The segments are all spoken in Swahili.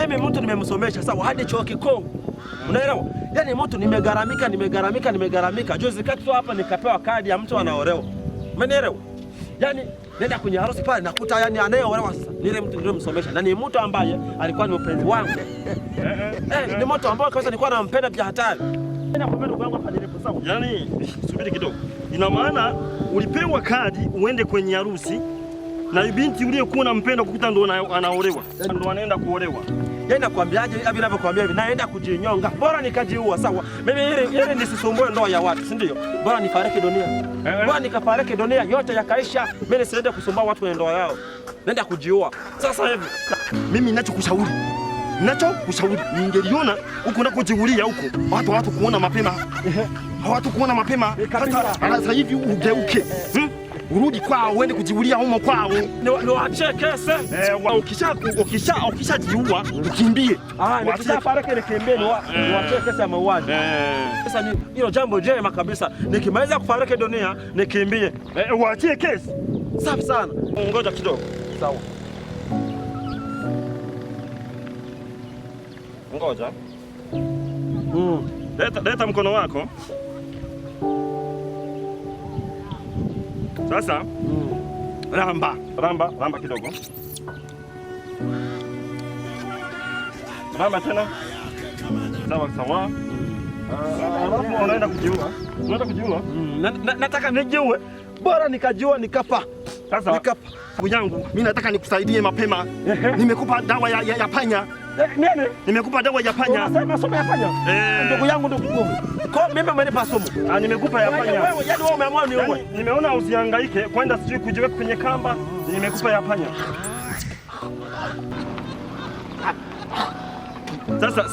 Mimi mtu nimemsomesha sawa hadi chuo kikuu. Unaelewa? Yaani mtu nimegaramika. Juzi kati tu hapa nikapewa kadi ya mtu anaolewa. Umeelewa? Yaani nenda kwenye harusi pale nakuta yani anayeolewa sasa. Nile mtu nilimsomesha na ni mtu ambaye alikuwa ni mpenzi wangu. Ni mtu ambaye kwanza nilikuwa nampenda vya hatari. Nenda kwa ndugu yangu hapa nilipo sawa. Yaani subiri kidogo. Ina maana ulipewa kadi uende kwenye harusi na binti uliyekuwa unampenda kukuta ndo anaolewa. Ndo anaenda kuolewa. Yaani nakwambiaje hivi ninavyokuambia hivi naenda kujinyonga. Bora nikajiua sawa. Mimi ile nisisumbue ndoa ya watu, si ndio? Bora nifariki dunia. Bora nikafariki dunia yote yakaisha. Mimi nisiende kusumbua watu kwenye ndoa yao. Naenda kujiua. Sasa hivi mimi ninachokushauri ningeliona huko nakojiulia huko watu kuona mapema. Watu kuona mapema. Sasa hivi ugeuke. Urudi kwao uende kujiulia humo kwao. Niwaachie kese. Ukishajiua ukimbie. Nikishafariki nikimbie niwaachie kese ya mauaji. Sasa ni hilo jambo jema kabisa. Nikimaliza kufariki dunia nikimbie. Uachie kesi. Safi sana. Ngoja kidogo. Sawa. Ngoja. Leta mkono wako. Sasa ramba kidogo. Ramba tena. Sawa. Alafu unaenda kujiua. Nataka nijiue. Bora nikajiua nikapa. Sasa ndugu yangu, mimi nataka nikusaidie mapema. Nimekupa dawa ya panya. Nini? Nimekupa dawa ya panya. Unasema somo ya panya? Ndugu yangu Kwa mimi umenipa somo. Nimekupa ya panya. Yaani wewe umeamua ni wewe. Nimeona usihangaike kwenda sijui kujiweka kwenye kamba. Nimekupa ya panya. Sasa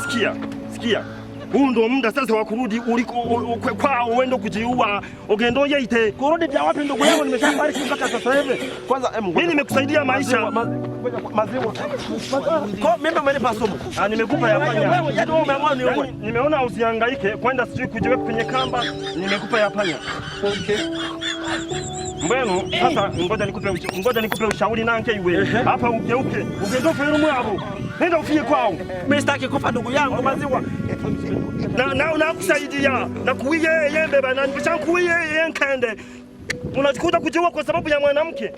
sikia. Huu ndo muda sasa wa kurudi uliko kwao uende kujiua. Ogendo yeite. Kurudi vya wapi ndugu yangu nimeshafariki mpaka sasa hivi. Kwanza mimi nimekusaidia maisha. Maziwa. Kwa mimi umenipa somo. Nimekupa ya panya. Yaani wewe umeamua ni wewe. Nimeona usihangaike kwenda sijui kujiweka kwenye kamba. Nimekupa ya panya. Okay. Mbeno sasa ngoja nikupe ushauri nanke iwe. Hapa ugeuke. Ugendo fero mwabo. Nenda ufie kwao. Mimi sitaki kufa ndugu yangu maziwa. Na kusaidia na kuiye yembe bana nishankuiye yenkende. Unajikuta kujiua kwa sababu ya mwanamke.